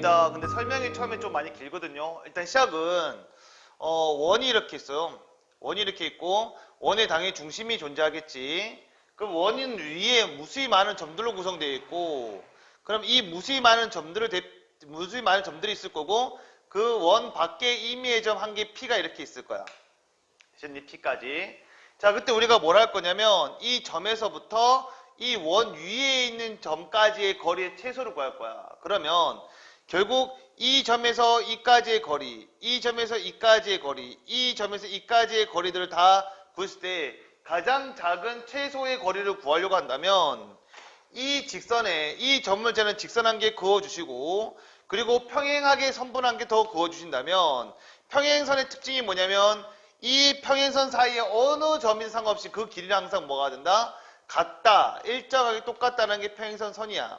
문제입니다. 근데 설명이 처음에 좀 많이 길거든요. 일단 시작은 원이 이렇게 있어요. 원이 이렇게 있고 원에 당연히 중심이 존재하겠지. 그럼 원은 위에 무수히 많은 점들로 구성되어 있고 그럼 이 무수히 많은 점들이 있을 거고 그 원 밖에 임의의 점 한 개 P가 이렇게 있을 거야. 이 P까지. 자, 그때 우리가 뭘 할 거냐면 이 점에서부터 이 원 위에 있는 점까지의 거리의 최소를 구할 거야. 그러면 결국 이 점에서 이까지의 거리, 이 점에서 이까지의 거리, 이 점에서 이까지의 거리들을 다 구했을 때 가장 작은 최소의 거리를 구하려고 한다면 이 직선에 이 점물자는 직선 한 개 그어주시고 그리고 평행하게 선분 한 개 더 그어주신다면 평행선의 특징이 뭐냐면 이 평행선 사이에 어느 점인 상관없이 그 길이는 항상 뭐가 된다? 같다. 일정하게 똑같다는 게 평행선 선이야.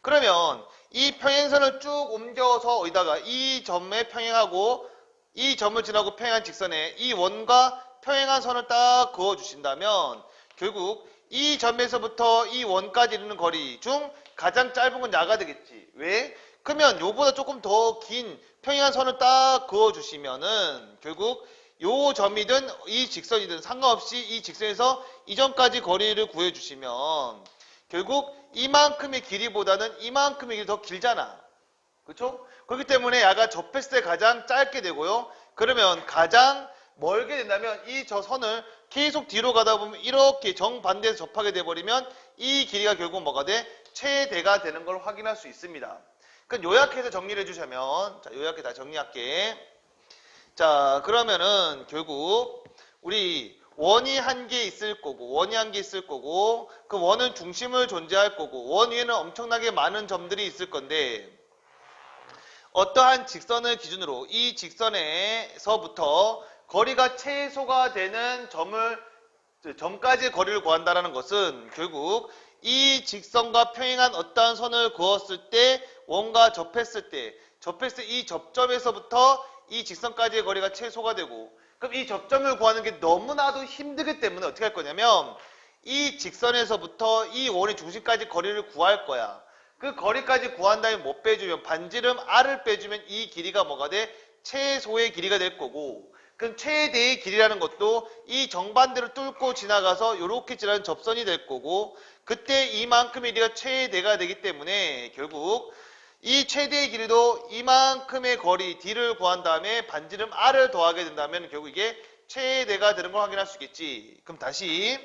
그러면 이 평행선을 쭉 옮겨서 어디다가 이 점에 평행하고 이 점을 지나고 평행한 직선에 이 원과 평행한 선을 딱 그어주신다면 결국 이 점에서부터 이 원까지 이르는 거리 중 가장 짧은 건 야가 되겠지. 왜? 그러면 요보다 조금 더 긴 평행한 선을 딱 그어주시면은 결국 요 점이든 이 직선이든 상관없이 이 직선에서 이 점까지 거리를 구해주시면 결국 이만큼의 길이보다는 이만큼의 길이 더 길잖아. 그렇죠? 그렇기 때문에 야가 접했을 때 가장 짧게 되고요. 그러면 가장 멀게 된다면 이 저 선을 계속 뒤로 가다 보면 이렇게 정반대에서 접하게 돼버리면 이 길이가 결국 뭐가 돼? 최대가 되는 걸 확인할 수 있습니다. 그럼 요약해서 정리를 해주자면 자, 요약해 다 정리할게. 자, 그러면은 결국 우리 원이 한 개 있을 거고 그 원은 중심을 존재할 거고 원 위에는 엄청나게 많은 점들이 있을 건데 어떠한 직선을 기준으로 이 직선에서부터 거리가 최소가 되는 점까지의 거리를 구한다는 것은 결국 이 직선과 평행한 어떠한 선을 그었을 때 원과 접했을 때 이 접점에서부터 이 직선까지의 거리가 최소가 되고 그럼 이 접점을 구하는 게 너무나도 힘들기 때문에 어떻게 할 거냐면 이 직선에서부터 이 원의 중심까지 거리를 구할 거야. 그 거리까지 구한 다음에 못 빼주면 반지름 R을 빼주면 이 길이가 뭐가 돼? 최소의 길이가 될 거고 그럼 최대의 길이라는 것도 이 정반대로 뚫고 지나가서 이렇게 지나는 접선이 될 거고 그때 이만큼의 길이가 최대가 되기 때문에 결국 이 최대의 길이도 이만큼의 거리 D를 구한 다음에 반지름 R을 더하게 된다면 결국 이게 최대가 되는 걸 확인할 수 있겠지. 그럼 다시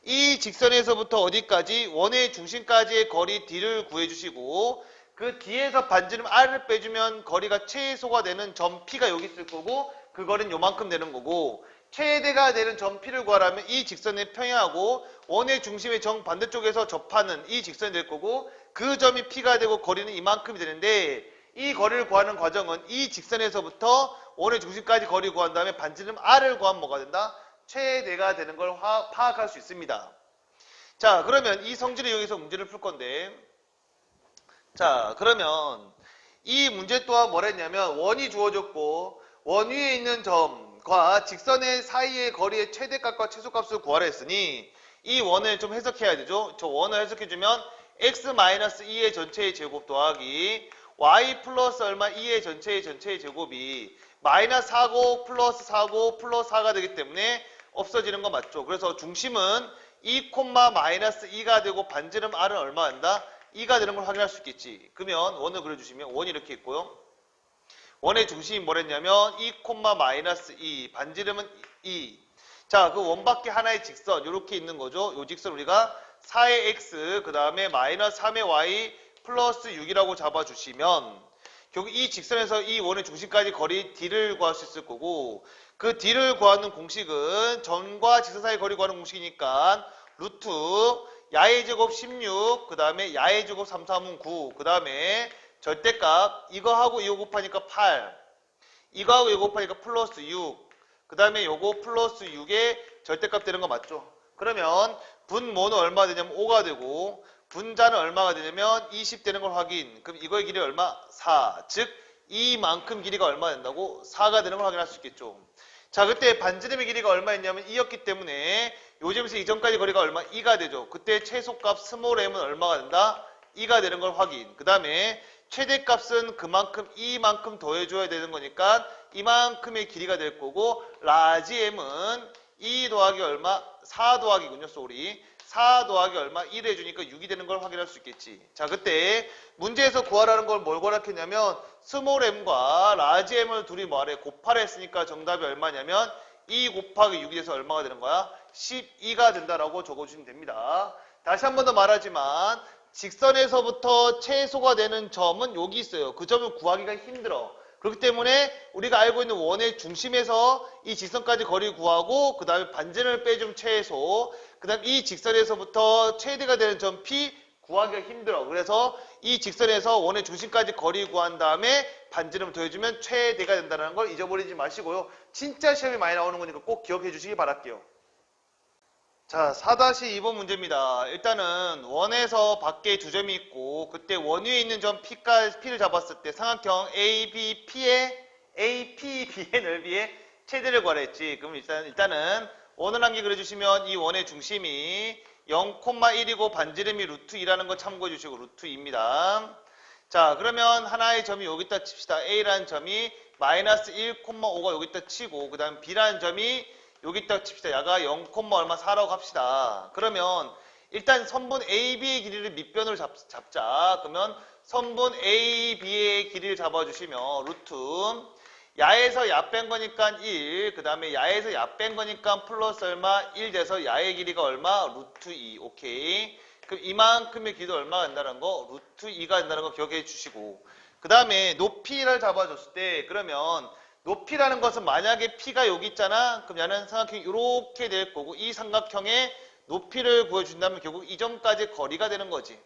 이 직선에서부터 어디까지? 원의 중심까지의 거리 D를 구해주시고 그 D에서 반지름 R을 빼주면 거리가 최소가 되는 점 P가 여기 있을 거고 그 거리는 요만큼 되는 거고 최대가 되는 점 P를 구하려면 이 직선에 평행하고 원의 중심의 정반대쪽에서 접하는 이 직선이 될 거고 그 점이 P가 되고 거리는 이만큼이 되는데 이 거리를 구하는 과정은 이 직선에서부터 원의 중심까지 거리 구한 다음에 반지름 R을 구하면 뭐가 된다? 최대가 되는 걸 파악할 수 있습니다. 자, 그러면 이 성질을 이용해서 문제를 풀 건데 자, 그러면 이 문제 또한 뭐라 했냐면 원이 주어졌고 원 위에 있는 점과 직선의 사이의 거리의 최대값과 최소값을 구하라 했으니 이 원을 좀 해석해야 되죠. 저 원을 해석해주면 x-2의 전체의 제곱 더하기 y 플러스 얼마 2의 전체의 제곱이 마이너스 4고 플러스 4고 플러스 4가 되기 때문에 없어지는 거 맞죠? 그래서 중심은 2, 마이너스 2가 되고 반지름 R은 얼마 한다? 2가 되는 걸 확인할 수 있겠지. 그러면 원을 그려주시면 원이 이렇게 있고요. 원의 중심이 뭐랬냐면 2, 마이너스 2 반지름은 2. 자, 그 원 밖에 하나의 직선 이렇게 있는 거죠. 요 직선 우리가 4의 x 그 다음에 마이너스 3의 y 플러스 6이라고 잡아주시면 결국 이 직선에서 이 원의 중심까지 거리 D를 구할 수 있을 거고 그 D를 구하는 공식은 점과 직선 사이 거리 구하는 공식이니까 루트 야의 제곱 16 그 다음에 야의 제곱 3, 3은 9 그 다음에 절대값 이거하고 이거 곱하니까 8 이거하고 이거 곱하니까 플러스 6 그 다음에 요거 플러스 6의 절대값 되는 거 맞죠? 그러면 분모는 얼마 되냐면 5가 되고 분자는 얼마가 되냐면 20 되는 걸 확인. 그럼 이거의 길이 얼마? 4. 즉 이만큼 길이가 얼마 된다고? 4가 되는 걸 확인할 수 있겠죠. 자, 그때 반지름의 길이가 얼마였냐면 2였기 때문에 요 점에서 이 점까지 거리가 얼마? 2가 되죠. 그때 최소값 스몰 m은 얼마가 된다? 2가 되는 걸 확인. 그 다음에 최대값은 그만큼 이만큼 더해줘야 되는 거니까 이만큼의 길이가 될 거고 라지 m은 2 더하기 얼마? 4 더하기군요. 쏘리. 4 더하기 얼마? 1 해주니까 6이 되는 걸 확인할 수 있겠지. 자, 그때 문제에서 구하라는 걸 뭘 구하라했냐면 스몰 m과 라지 m을 둘이 뭐하래? 곱하라 했으니까 정답이 얼마냐면 2 곱하기 6이 돼서 얼마가 되는 거야? 12가 된다라고 적어주시면 됩니다. 다시 한 번 더 말하지만 직선에서부터 최소가 되는 점은 여기 있어요. 그 점을 구하기가 힘들어. 그렇기 때문에 우리가 알고 있는 원의 중심에서 이 직선까지 거리 구하고 그 다음에 반지름을 빼주면 최소, 그 다음 이 직선에서부터 최대가 되는 점 P 구하기가 힘들어. 그래서 이 직선에서 원의 중심까지 거리 구한 다음에 반지름을 더해주면 최대가 된다는 걸 잊어버리지 마시고요. 진짜 시험이 많이 나오는 거니까 꼭 기억해 주시기 바랄게요. 자, 4-2번 문제입니다. 일단은 원에서 밖에 두 점이 있고 그때 원 위에 있는 점 P를 잡았을 때 삼각형 ABP의 넓이의 최대를 구하랬지. 그럼 일단은 원을 한 개 그려주시면 이 원의 중심이 0,1이고 반지름이 루트 2라는 거 참고해 주시고 루트 2입니다. 자, 그러면 하나의 점이 여기다 칩시다. A라는 점이 마이너스 1,5가 여기다 치고 그 다음 B라는 점이 여기다 칩시다. 야가 0, 얼마 4라고 합시다. 그러면 일단 선분 AB의 길이를 밑변으로 잡자. 그러면 선분 AB의 길이를 잡아주시면 루트 야에서 야 뺀 거니까 1, 그 다음에 야에서 야 뺀 거니까 플러스 얼마? 1 돼서 야의 길이가 얼마? 루트 2. 오케이. 그럼 이만큼의 길이도 얼마가 된다는 거? 루트 2가 된다는 거 기억해 주시고 그 다음에 높이를 잡아줬을 때 그러면 높이라는 것은 만약에 P가 여기 있잖아. 그럼 얘는 삼각형이 이렇게 될 거고 이 삼각형의 높이를 구해준다면 결국 이 점까지 거리가 되는 거지.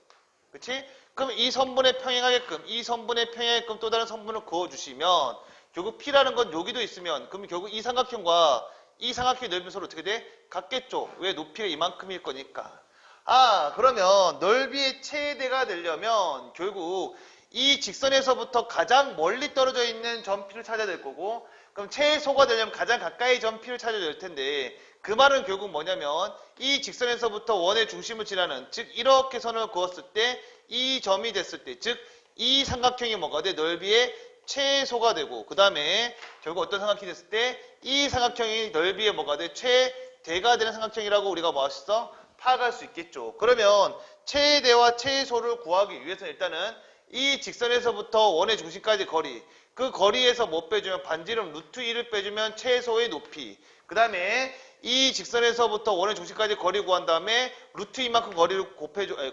그치? 그럼 이 선분에 평행하게끔 또 다른 선분을 그어주시면 결국 P라는 건 여기도 있으면 그럼 결국 이 삼각형과 이 삼각형의 넓이는 서로 어떻게 돼? 같겠죠. 왜? 높이가 이만큼일 거니까. 아, 그러면 넓이의 최대가 되려면 결국 이 직선에서부터 가장 멀리 떨어져 있는 점 P를 찾아야 될 거고 그럼 최소가 되려면 가장 가까이 점 P를 찾아야 될 텐데 그 말은 결국 뭐냐면 이 직선에서부터 원의 중심을 지나는 즉 이렇게 선을 그었을 때 이 점이 됐을 때 즉 이 삼각형이 뭐가 돼? 넓이의 최소가 되고 그 다음에 결국 어떤 삼각형이 됐을 때 이 삼각형이 넓이의 뭐가 돼? 최대가 되는 삼각형이라고 우리가 뭐 하셨어? 파악할 수 있겠죠. 그러면 최대와 최소를 구하기 위해서는 일단은 이 직선에서부터 원의 중심까지 거리 그 거리에서 뭐 빼주면 반지름 루트 2를 빼주면 최소의 높이 그 다음에 이 직선에서부터 원의 중심까지 거리 구한 다음에 루트 2만큼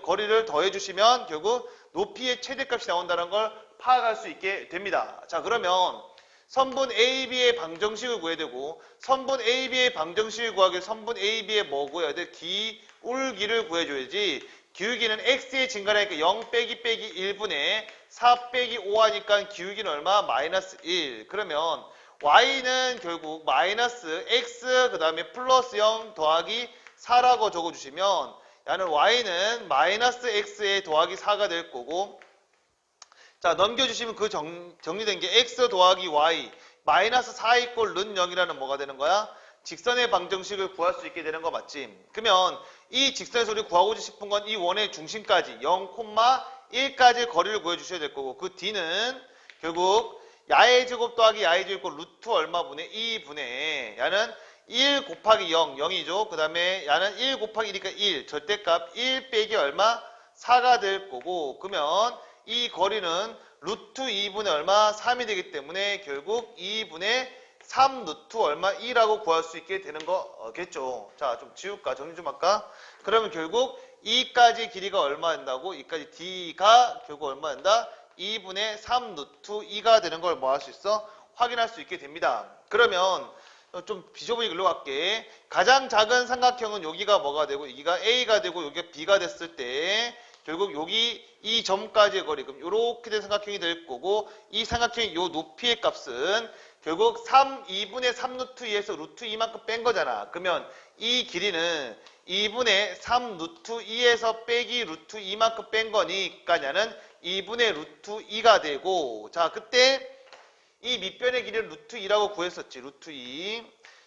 거리를 더해주시면 결국 높이의 최대값이 나온다는 걸 파악할 수 있게 됩니다. 자, 그러면 선분 AB의 방정식을 구해야 되고 선분 AB의 방정식을 구하기 위해 선분 AB의 뭐 구해야 돼? 기울기를 구해줘야지. 기울기는 x의 증가라니까 0 빼기 1분의 4 빼기 5 하니까 기울기는 얼마? 마이너스 1. 그러면 y는 결국 마이너스 x 그 다음에 플러스 0 더하기 4라고 적어주시면 야는 y는 마이너스 x에 더하기 4가 될 거고 자 넘겨주시면 그 정리된 게 x 더하기 y 마이너스 4 이꼴 는 0이라는 뭐가 되는 거야? 직선의 방정식을 구할 수 있게 되는 거 맞지? 그러면 이 직선에서 우리 구하고 싶은 건 이 원의 중심까지 0,1까지 거리를 구해주셔야 될 거고 그 D는 결국 야의 제곱 더하기 야의 제곱 루트 얼마분의 2분의 야는 1 곱하기 0, 0이죠. 그 다음에 야는 1 곱하기 1이니까 1, 절대값 1 빼기 얼마? 4가 될 거고 그러면 이 거리는 루트 2분의 얼마? 3이 되기 때문에 결국 2분의 3 루트 얼마? 2라고 구할 수 있게 되는 거겠죠. 자, 좀 지울까? 정리 좀 할까? 그러면 결국 2까지 길이가 얼마 된다고? 2까지 D가 결국 얼마 된다? 2분의 3 루트 2가 되는 걸 뭐 할 수 있어? 확인할 수 있게 됩니다. 그러면 좀 비좁은 글로 갈게. 가장 작은 삼각형은 여기가 뭐가 되고 여기가 A가 되고 여기가 B가 됐을 때 결국 여기 이 점까지의 거리 그럼 이렇게 된 삼각형이 될 거고 이 삼각형의 요 높이의 값은 결국 2분의 3 루트 2에서 루트 2만큼 뺀 거잖아. 그러면 이 길이는 2분의 3 루트 2에서 빼기 루트 2만큼 뺀 거니까 얘는 2분의 루트 2가 되고 자 그때 이 밑변의 길이를 루트 2라고 구했었지. 루트 2.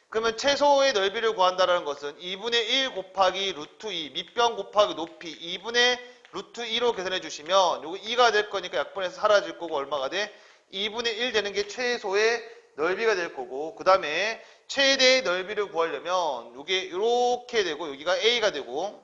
그러면 최소의 넓이를 구한다는 것은 2분의 1 곱하기 루트 2 밑변 곱하기 높이 2분의 루트 2로 계산해 주시면 요거 2가 될 거니까 약분해서 사라질 거고 얼마가 돼? 2분의 1 되는 게 최소의 넓이가 될 거고 그 다음에 최대의 넓이를 구하려면 요게 이렇게 되고 여기가 A가 되고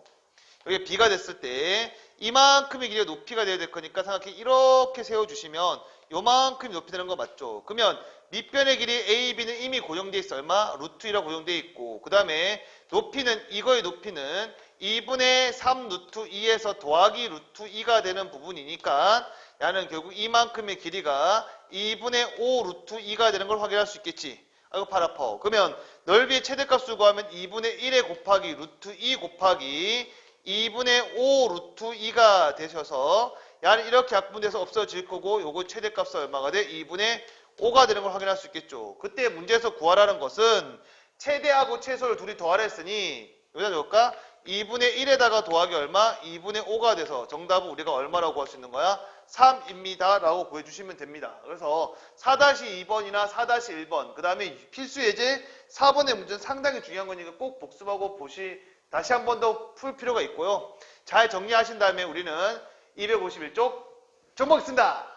여기 B가 됐을 때 이만큼의 길이가 높이가 돼야 될 거니까 생각해 이렇게 세워주시면 요만큼이 높이 되는 거 맞죠? 그러면 밑변의 길이 A, B는 이미 고정돼 있어. 얼마? 루트 2라 고정돼 있고 그 다음에 높이는 이거의 높이는 2분의 3 루트 2에서 더하기 루트 2가 되는 부분이니까 야는 결국 이만큼의 길이가 2분의 5 루트 2가 되는 걸 확인할 수 있겠지. 아이고 팔 아파. 그러면 넓이의 최대값을 구하면 2분의 1에 곱하기 루트 2 곱하기 2분의 5 루트 2가 되셔서 야는 이렇게 약분돼서 없어질 거고 요거 최대값은 얼마가 돼? 2분의 5가 되는 걸 확인할 수 있겠죠. 그때 문제에서 구하라는 것은 최대하고 최소를 둘이 더하라 했으니 여기다 넣을까? 2분의 1에다가 더하기 얼마? 2분의 5가 돼서 정답은 우리가 얼마라고 구할 수 있는 거야? 3입니다. 라고 구해주시면 됩니다. 그래서 4-2번이나 4-1번 그 다음에 필수 예제 4번의 문제는 상당히 중요한 거니까 꼭 복습하고 다시 한 번 더 풀 필요가 있고요. 잘 정리하신 다음에 우리는 251쪽 정복했습니다.